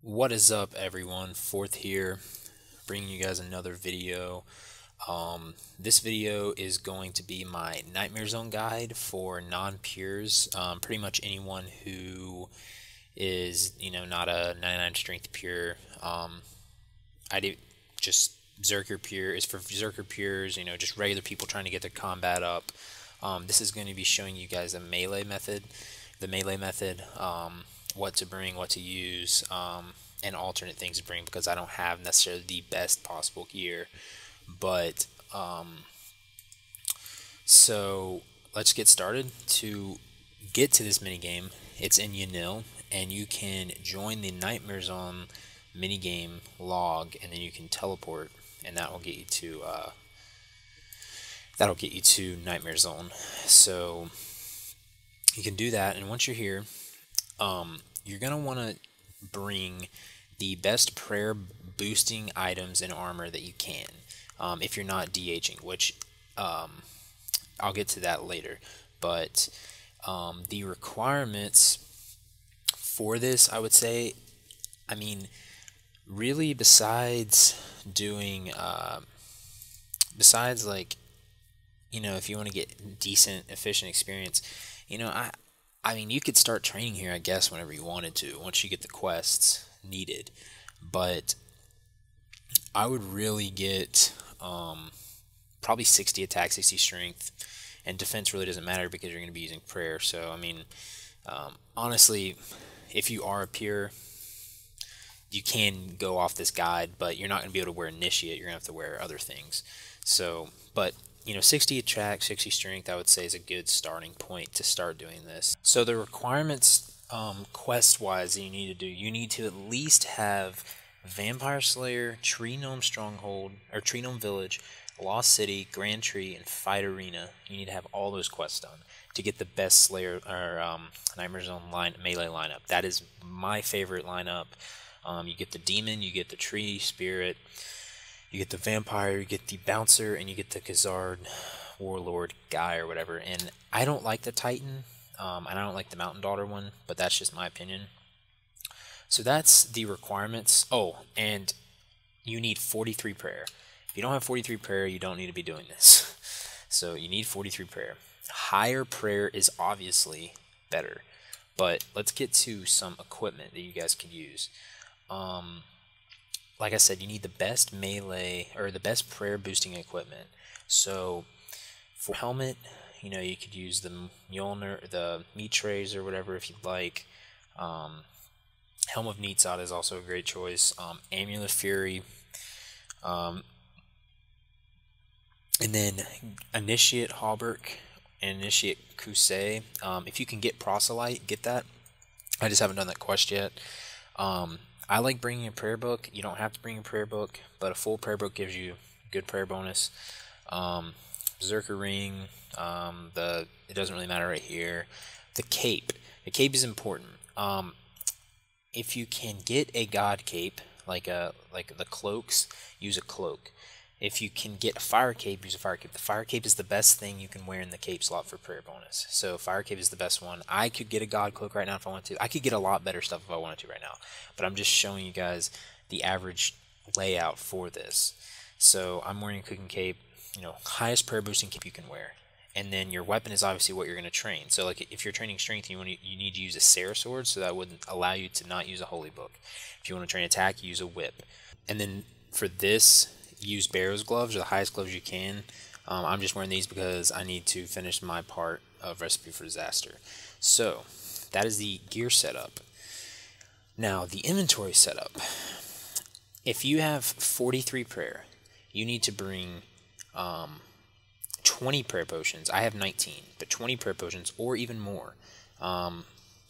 What is up, everyone? Fourth here, bringing you guys another video. This video is going to be my Nightmare Zone guide for non-pures. Pretty much anyone who is, not a 99 strength pure. I do just Zerker pure is for Zerker pures. Just regular people trying to get their combat up. This is going to be showing you guys the melee method. What to bring, what to use, and alternate things to bring because I don't have necessarily the best possible gear. But so let's get started. To get to this mini game, it's in Yanil, and you can join the Nightmare Zone minigame log, and then you can teleport, and that will get you to Nightmare Zone. So you can do that, and once you're here, you're gonna want to bring the best prayer boosting items and armor that you can, if you're not de-aging, which I'll get to that later. But the requirements for this, I would say, really, besides doing, besides like, if you want to get decent, efficient experience, you could start training here, I guess, whenever you wanted to, once you get the quests needed. But I would really get probably 60 attack, 60 strength, and defense really doesn't matter because you're going to be using prayer. So, honestly, if you are a pure, you can go off this guide, but you're not going to be able to wear Initiate. You're going to have to wear other things. So, but 60 attack, 60 strength, I would say, is a good starting point to start doing this. So the requirements, quest-wise, that you need to do, you need to at least have Vampire Slayer, Tree Gnome Stronghold, or Tree Gnome Village, Lost City, Grand Tree, and Fight Arena. You need to have all those quests done to get the best Slayer or Nightmare Zone melee lineup. That is my favorite lineup. You get the Demon, you get the Tree Spirit, you get the Vampire, you get the Bouncer, and you get the Khazard Warlord guy or whatever. And I don't like the Titan, and I don't like the Mountain Daughter one, but that's just my opinion. So that's the requirements. Oh, and you need 43 prayer. If you don't have 43 prayer, you don't need to be doing this. So you need 43 prayer. Higher prayer is obviously better, but let's get to some equipment that you guys could use. Like I said, you need the best melee or the best prayer boosting equipment. So for helmet, you could use the Mjolnir, the Mitres or whatever if you'd like. Helm of Neatsot is also a great choice. Amulet Fury. And then Initiate Hauberk and Initiate Crusade. If you can get Proselyte, get that. I just haven't done that quest yet. I like bringing a prayer book. You don't have to bring a prayer book, but a full prayer book gives you good prayer bonus. Berserker Ring, it doesn't really matter right here. The cape is important. If you can get a god cape, like the cloaks, use a cloak. If you can get a fire cape, use a fire cape. The fire cape is the best thing you can wear in the cape slot for prayer bonus. So fire cape is the best one. I could get a god cloak right now if I wanted to. I could get a lot better stuff if I wanted to right now. But I'm just showing you guys the average layout for this. So I'm wearing a cooking cape, highest prayer boosting cape you can wear. And then your weapon is obviously what you're going to train. So like if you're training strength, you need to use a Sarah sword, so that wouldn't allow you to not use a holy book. If you want to train attack, use a whip. And then for this, use Barrow's gloves, or the highest gloves you can. I'm just wearing these because I need to finish my part of Recipe for Disaster. So that is the gear setup. Now the inventory setup. If you have 43 prayer, you need to bring 20 prayer potions. I have 19, but 20 prayer potions or even more.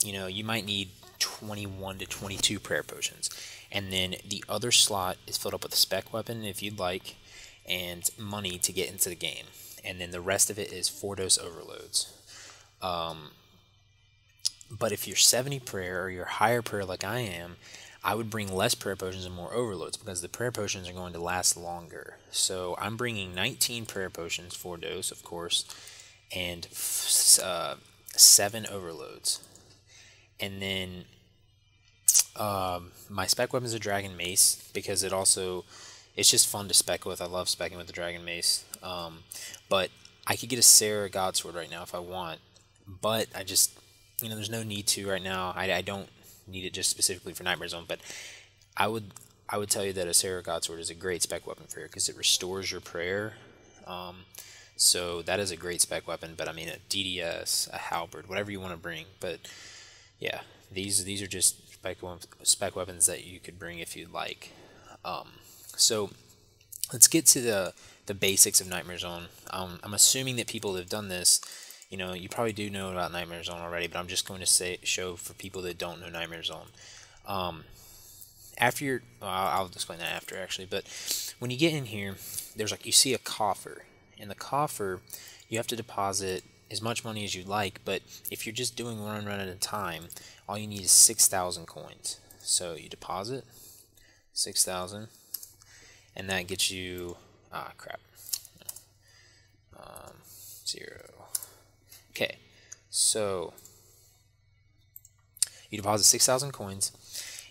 You might need 21 to 22 prayer potions. And then the other slot is filled up with a spec weapon if you'd like, and money to get into the game. And then the rest of it is 4-dose overloads. But if you're 70 prayer or you're higher prayer like I am, I would bring less prayer potions and more overloads because the prayer potions are going to last longer. So I'm bringing 19 prayer potions, 4-dose of course, and 7 overloads. And then My spec weapon is a dragon mace because it's just fun to spec with. I love specking with the dragon mace. But I could get a Sarah Godsword right now if I want, but I just, there's no need to right now. I don't need it just specifically for Nightmare Zone, but I would tell you that a Sarah Godsword is a great spec weapon for you because it restores your prayer. So that is a great spec weapon. But I mean, a DDS, a halberd, whatever you want to bring. But yeah, these are just spec weapons that you could bring if you'd like. So let's get to the basics of Nightmare Zone. I'm assuming that people that have done this, you probably do know about Nightmare Zone already, but I'm just going to show for people that don't know Nightmare Zone. I'll explain that after actually, but when you get in here, you see a coffer. In the coffer, you have to deposit as much money as you like, but if you're just doing one run at a time, all you need is 6,000 coins. So you deposit 6,000, and that gets you, crap, 0. Okay, so you deposit 6,000 coins,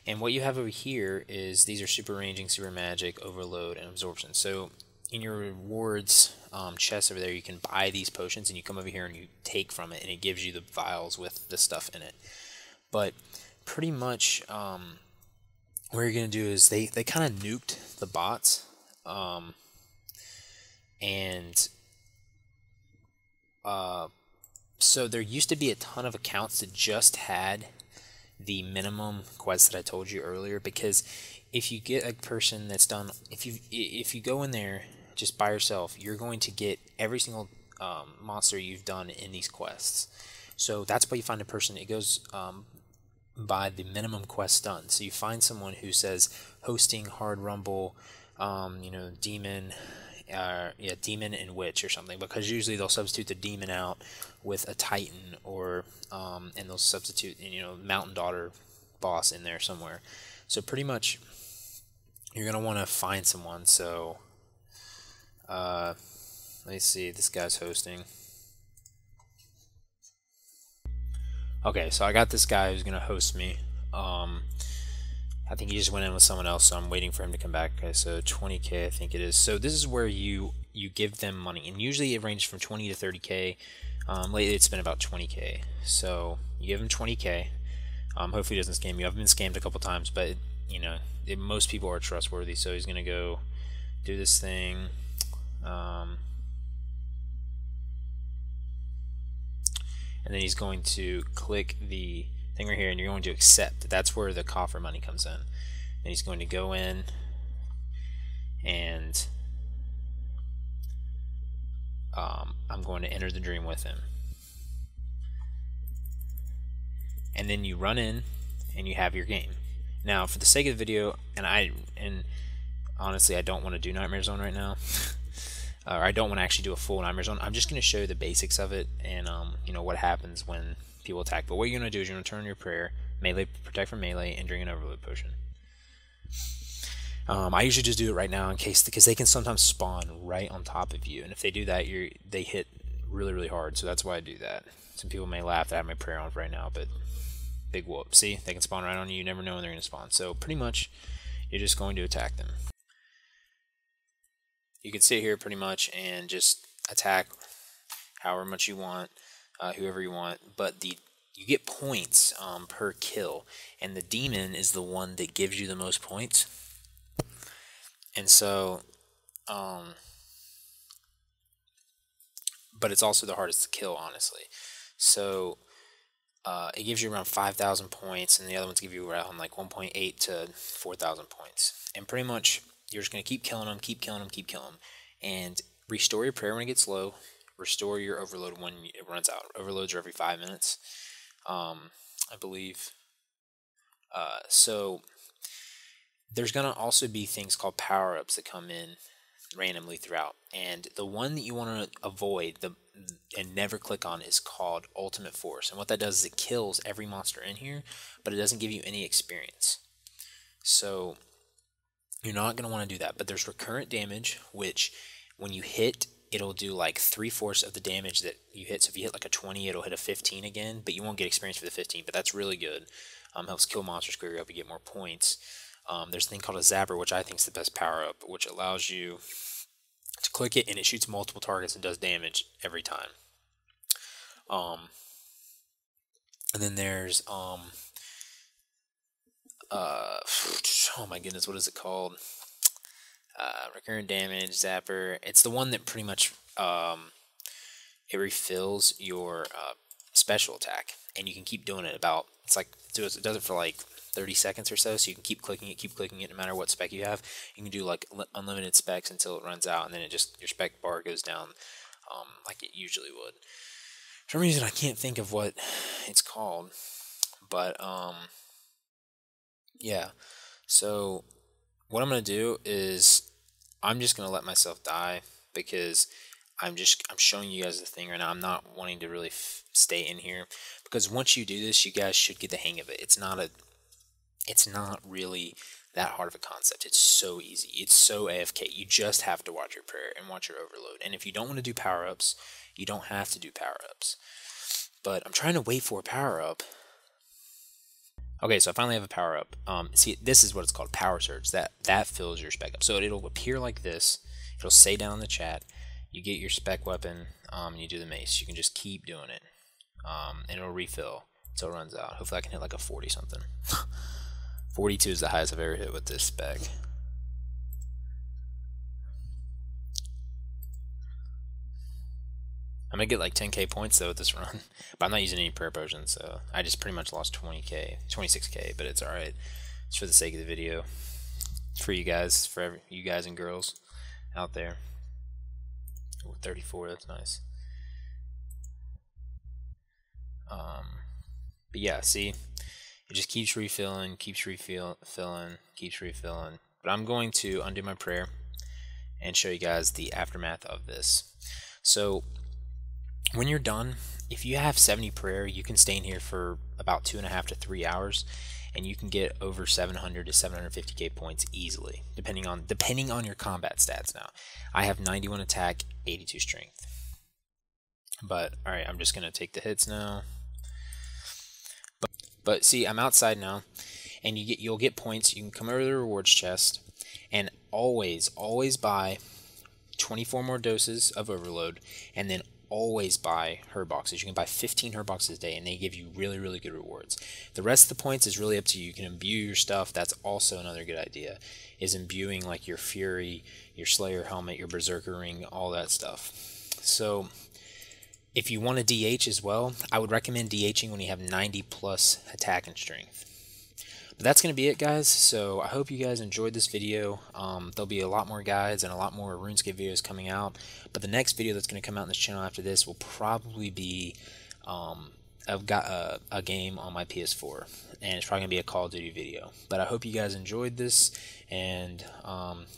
and what you have over here is these are super ranging, super magic, overload, and absorption. So in your rewards chest over there, you can buy these potions, and you come over here and you take from it, and it gives you the vials with the stuff in it. But pretty much what you're going to do is they kind of nuked the bots, so there used to be a ton of accounts that just had the minimum quest that I told you earlier, because if you get a person that's done, if you go in there just by yourself, you're going to get every single monster you've done in these quests. So that's why you find a person. It goes by the minimum quest done. So you find someone who says hosting, hard rumble, demon, demon and witch or something, because usually they'll substitute the demon out with a titan, or and they'll substitute mountain daughter boss in there somewhere. So pretty much you're gonna want to find someone. So let's see, this guy's hosting. Okay, so I got this guy who's gonna host me. I think he just went in with someone else, so I'm waiting for him to come back. Okay, so 20k I think it is. So this is where you give them money, and usually it ranges from 20 to 30k. Lately it's been about 20k. So you give him 20k. Hopefully he doesn't scam you. I've been scammed a couple times, but most people are trustworthy. So he's gonna go do this thing. And then he's going to click the thing right here, and you're going to accept. That's where the coffer money comes in. And he's going to go in, and I'm going to enter the dream with him. And then you run in, and you have your game. Now, for the sake of the video, and honestly, I don't want to do Nightmare Zone right now. Or I don't want to actually do a full Nightmare Zone. I'm just going to show you the basics of it, and what happens when people attack. But what you're going to do is you're going to turn your prayer, melee, protect from melee, and drink an overload potion. I usually just do it right now because they can sometimes spawn right on top of you, and if they do that, they hit really, really hard. So that's why I do that. Some people may laugh that I have my prayer on right now, but big whoop. See, they can spawn right on you. You never know when they're going to spawn. So pretty much, you're just going to attack them. You can sit here pretty much and just attack however much you want, whoever you want, but you get points per kill, and the demon is the one that gives you the most points. And so, but it's also the hardest to kill, honestly. So it gives you around 5,000 points, and the other ones give you around like 1.8 to 4,000 points. And pretty much you're just going to keep killing them, keep killing them, keep killing them, and restore your prayer when it gets low. Restore your overload when it runs out. Overloads are every 5 minutes, I believe. So there's going to also be things called power-ups that come in randomly throughout, and the one that you want to avoid and never click on is called Ultimate Force. And what that does is it kills every monster in here, but it doesn't give you any experience. So you're not going to want to do that. But there's recurrent damage, which when you hit, it'll do like 3/4 of the damage that you hit. So if you hit like a 20, it'll hit a 15 again, but you won't get experience for the 15, but that's really good. Helps kill monsters quicker up. You get more points. There's a thing called a zapper, which I think is the best power up, which allows you to click it and it shoots multiple targets and does damage every time. And then there's oh my goodness, what is it called? Recurrent damage zapper. It's the one that pretty much it refills your special attack, and you can keep doing it about, it's like it does it for like 30 seconds or so, so you can keep clicking it no matter what spec you have. You can do like unlimited specs until it runs out, and then it just, your spec bar goes down like it usually would. For some reason I can't think of what it's called, but yeah. So what I'm gonna do is I'm just gonna let myself die, because I'm showing you guys the thing right now. I'm not wanting to really stay in here, because once you do this, you guys should get the hang of it. It's not really that hard of a concept. It's so easy. It's so AFK. You just have to watch your prayer and watch your overload. And if you don't want to do power-ups, you don't have to do power-ups. But I'm trying to wait for a power-up. Okay, so I finally have a power-up. See, this is what it's called, power surge. That fills your spec up. So it'll appear like this. It'll say down in the chat. You get your spec weapon, you do the mace. You can just keep doing it. And it'll refill until it runs out. Hopefully I can hit like a 40 something. 42 is the highest I've ever hit with this spec. I'm gonna get like 10k points though with this run, but I'm not using any prayer potions, so I just pretty much lost 20k, 26k, but it's alright. It's for the sake of the video. It's for you guys, for you guys and girls out there. Ooh, 34, that's nice. But yeah, see, it just keeps refilling, keeps refilling. But I'm going to undo my prayer and show you guys the aftermath of this. So when you're done, if you have 70 prayer, you can stay in here for about 2.5 to 3 hours, and you can get over 700 to 750k points easily, depending on your combat stats. Now, I have 91 attack, 82 strength. But all right, I'm just gonna take the hits now. But see, I'm outside now, and you'll get points. You can come over to the rewards chest, and always buy 24 more doses of overload, and then always buy herb boxes. You can buy 15 herb boxes a day, and they give you really good rewards. The rest of the points is really up to you. You can imbue your stuff. That's also another good idea, is imbuing like your Fury, your Slayer helmet, your Berserker ring, all that stuff. So if you want to DH as well, I would recommend DHing when you have 90 plus attack and strength. But that's going to be it, guys. So I hope you guys enjoyed this video. There'll be a lot more guides and a lot more RuneScape videos coming out. But the next video that's going to come out on this channel after this will probably be I've got a game on my PS4, and it's probably going to be a Call of Duty video. But I hope you guys enjoyed this, and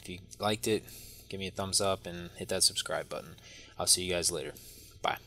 if you liked it, give me a thumbs up and hit that subscribe button. I'll see you guys later. Bye.